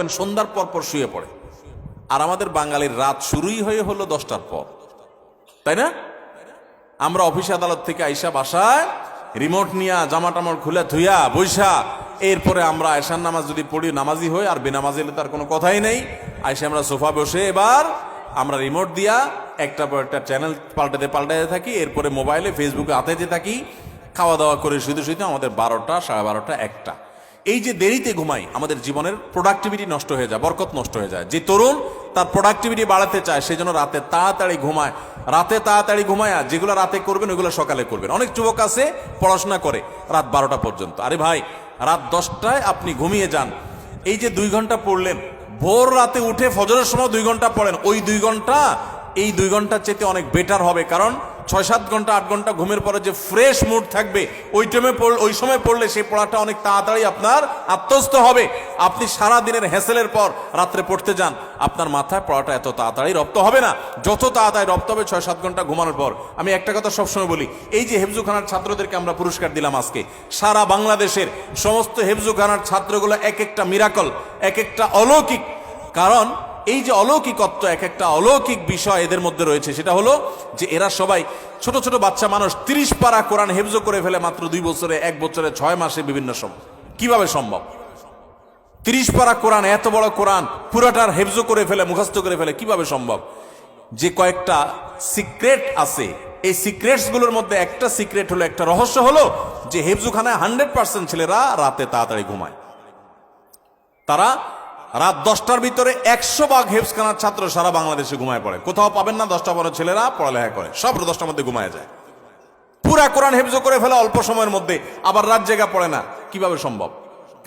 দেখবেন সন্ধ্যার পর পর শুয়ে পড়ে, আর আমাদের বাঙালির রাত শুরুই হয়ে হলো 10টার পর, তাই না? আমরা অফিস আদালত থেকে আইসা বাসায় রিমোট নিয়া জামা টামা খুলে ধুইয়া বৈশা, এরপরে আমরা আয়সার নামাজ যদি পড়ি নামাজি হই, আর বেনামাজি হলে তার কোনো কথাই নেই। আইসা আমরা সোফা বসে এবার আমরা রিমোট দিয়া একটা পর একটা চ্যানেল পাল্টাতে থাকি, এরপরে মোবাইলে ফেসবুকে হাতে থাকি, খাওয়া দাওয়া করে শুধু আমাদের 12টা, 12:30, 1টা। এই যে দেরিতে ঘুমাই, আমাদের জীবনের প্রোডাক্টিভিটি নষ্ট হয়ে যায়, বরকত নষ্ট হয়ে যায়। যে তরুণ তার প্রোডাক্টিভিটি বাড়াতে চায় সেজন্য রাতে তাড়াতাড়ি ঘুমায়, রাতে তাড়াতাড়ি ঘুমায়, আর যেগুলো রাতে করবেন ওইগুলো সকালে করবেন। অনেক যুবক আছে পড়াশোনা করে রাত 12টা পর্যন্ত। আরে ভাই, রাত 10টায় আপনি ঘুমিয়ে যান, এই যে 2 ঘন্টা পড়লেন, ভোর রাতে উঠে ফজরের সময় 2 ঘন্টা পড়েন, ওই 2 ঘন্টা এই 2 ঘন্টার চেয়ে অনেক বেটার হবে। কারণ 6-7 ঘন্টা 8 ঘন্টা ঘুমের পরে যে ফ্রেশ মুড থাকবে, ওই সময় পড়লে সেই পড়াটা অনেক তাড়াতাড়ি আপনার আত্মস্থ হবে। আপনি সারা দিনের হ্যাসেলের পর রাত্রে পড়তে যান, আপনার মাথায় পড়াটা এত তাড়াতাড়ি রপ্ত হবে না, যত তাড়াতাড়ি রপ্ত হবে 6-7 ঘন্টা ঘুমানোর পর। আমি একটা কথা সবসময় বলি, এই যে হেফজুখানার ছাত্রদেরকে আমরা পুরস্কার দিলাম আজকে, সারা বাংলাদেশের সমস্ত হেফজুখানার ছাত্রগুলো এক একটা মিরাকল, এক একটা অলৌকিক। কারণ এই যে অলৌকিকত্ব, এক একটা অলৌকিক বিষয় এদের মধ্যে রয়েছে, সেটা হলো যে এরা সবাই ছোট ছোট বাচ্চা মানুষ। 30 পারা কোরআন হেফজ করে ফেলে মাত্র 2 বছরে, 1 বছরে, 6 মাসে, বিভিন্ন সময়। কিভাবে সম্ভব? 30 পারা কোরআন, এত বড় কোরআন পুরাটার হেফজ করে ফেলে, মুখস্থ করে ফেলে, কিভাবে সম্ভব? যে কয়েকটা সিক্রেট আছে, এই সিক্রেটস গুলোর মধ্যে একটা সিক্রেট হলো, একটা রহস্য হলো যে হেফজুখানায় 100% ছেলেরা রাতে তাড়াতাড়ি ঘুমায়। তারা রাত 10টার ভিতরে 100 ভাগ হেফজখানার ছাত্র সারা বাংলাদেশে ঘুমায় পড়ে। কোথাও পাবেন না 10টা বড় ছেলেরা পড়ালেখা করে, সব 10টার মধ্যে ঘুমায় যায়। পুরা কোরআন হেফজ করে ফেলে অল্প সময়ের মধ্যে, আবার রাত জেগা পড়ে না। কিভাবে সম্ভব?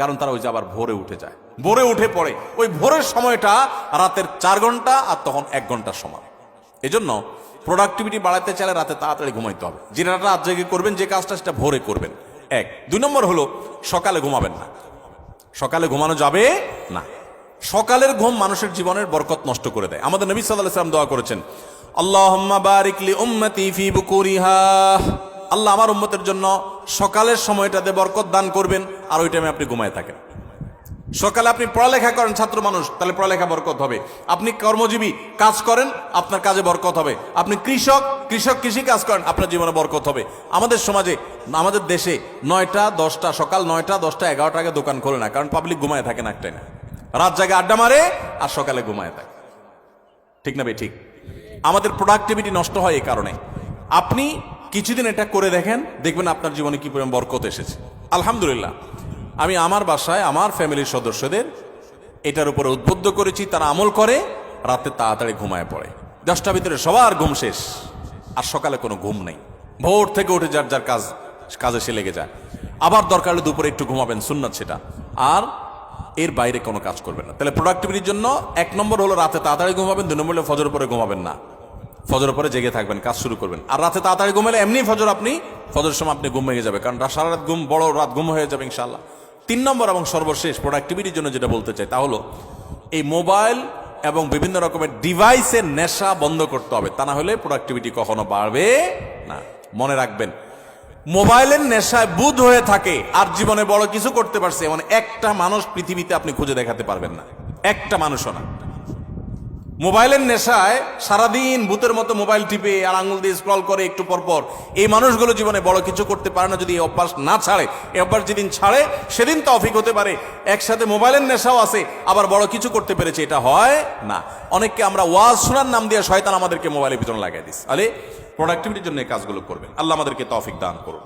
কারণ তারা ওই যে আবার ভোরে উঠে যায়, ভোরে উঠে পড়ে। ওই ভোরের সময়টা রাতের 4 ঘন্টা, আর তখন 1 ঘন্টার সময়। এজন্য প্রোডাক্টিভিটি বাড়াতে চাইলে রাতে তাড়াতাড়ি ঘুমাইতে হবে। যেটা রাত জেগে করবেন, যে কাজটা, সেটা ভোরে করবেন। 1 2 নম্বর হলো সকালে ঘুমাবেন না। সকালে ঘুমানো যাবে না। সকালের ঘুম মানুষের জীবনের বরকত নষ্ট করে দেয়। আমাদের নবী সাল্লাল্লাহু আলাইহি ওয়াসাল্লাম দোয়া করেছেন, আল্লাহুম্মা বারিক লি উম্মতি ফি বুকুরিহা, আল্লাহ আমার উম্মতের জন্য সকালের সময়টাতে বরকত দান করবেন, আর ওই টাইমে আপনি ঘুমায় থাকেন। সকালে আপনি পড়ালেখা করেন, ছাত্র মানুষ, তাহলে পড়ালেখা বরকত হবে। আপনি কর্মজীবী কাজ করেন, আপনার কাজে বরকত হবে। আপনি কৃষক কৃষি কাজ করেন, আপনার জীবনে বরকত হবে। আমাদের সমাজে, আমাদের দেশে 9টা 10টা, সকাল 9টা 10টা 11টা আগে দোকান খোলে না, কারণ পাবলিক ঘুমায় থাকে না, একটাই না, রাত জায়গায় আড্ডা মারে আর সকালে ঘুমায় থাকে। ঠিক না ভাই? ঠিক। আমাদের প্রোডাক্টিভিটি নষ্ট হয় এই কারণে। আপনি কিছুদিন এটা করে দেখেন, দেখবেন আপনার জীবনে কি পরিমাণ বরকত এসেছে। আলহামদুলিল্লাহ, আমি আমার বাসায় আমার ফ্যামিলির সদস্যদের এটার উপরে উদ্বুদ্ধ করেছি, তারা আমল করে, রাতে তাড়াতাড়ি ঘুমায় পড়ে। 10টার ভিতরে সবার ঘুম শেষ, আর সকালে কোনো ঘুম নেই। ভোর থেকে উঠে যার যার কাজে সে লেগে যায়। আবার দরকার হলে দুপুরে একটু ঘুমাবেন, সুন্নাত সেটা, আর এর বাইরে কোনো কাজ করবেন না। তাহলে প্রোডাক্টিভিটির জন্য 1 নম্বর হলো রাতে তাড়াতাড়ি ঘুমাবেন, 2 নম্বর হলো ফজর পরে ঘুমাবেন না। ফজর পরে জেগে থাকবেন, কাজ শুরু করবেন। আর রাতে তাড়াতাড়ি ঘুমালে এমনি ফজর সময় আপনি ঘুম ভেঙে যাবে, কারণ সারা রাত ঘুম, বড় রাত ঘুম হয়ে যাবে ইনশাআল্লাহ। 3 নম্বর এবং সর্বশেষ প্রোডাক্টিভিটির জন্য যেটা বলতে চাই, তা হলো এই মোবাইল এবং বিভিন্ন রকমের ডিভাইসের নেশা বন্ধ করতে হবে। তা না হলে প্রোডাক্টিভিটি কখনো বাড়বে না। মনে রাখবেন, মোবাইলের নেশায় বুধ হয়ে থাকে আর জীবনে বড় কিছু করতে পারছে এমন একটা মানুষ পৃথিবীতে আপনি খুঁজে দেখাতে পারবেন না, একটা মানুষও না। মোবাইলের নেশায় সারাদিন ভূতের মতো মোবাইল টিপে আর আঙুল দিয়ে স্ক্রল করে একটু পরপর, এই মানুষগুলো জীবনে বড় কিছু করতে পারে না যদি এই অভ্যাস না ছাড়ে। এই অভ্যাস যেদিন ছাড়ে সেদিন তৌফিক হতে পারে, একসাথে মোবাইলের নেশাও আছে আবার বড় কিছু করতে পেরেছে, এটা হয় না। অনেককে আমরা ওয়াজ শোনার নাম দিয়ে শয়তান আমাদেরকে মোবাইলের ভিতরে লাগাই দিস। আরে প্রোডাক্টিভিটির জন্য এই কাজগুলো করবেন। আল্লাহ আমাদেরকে তৌফিক দান করুন।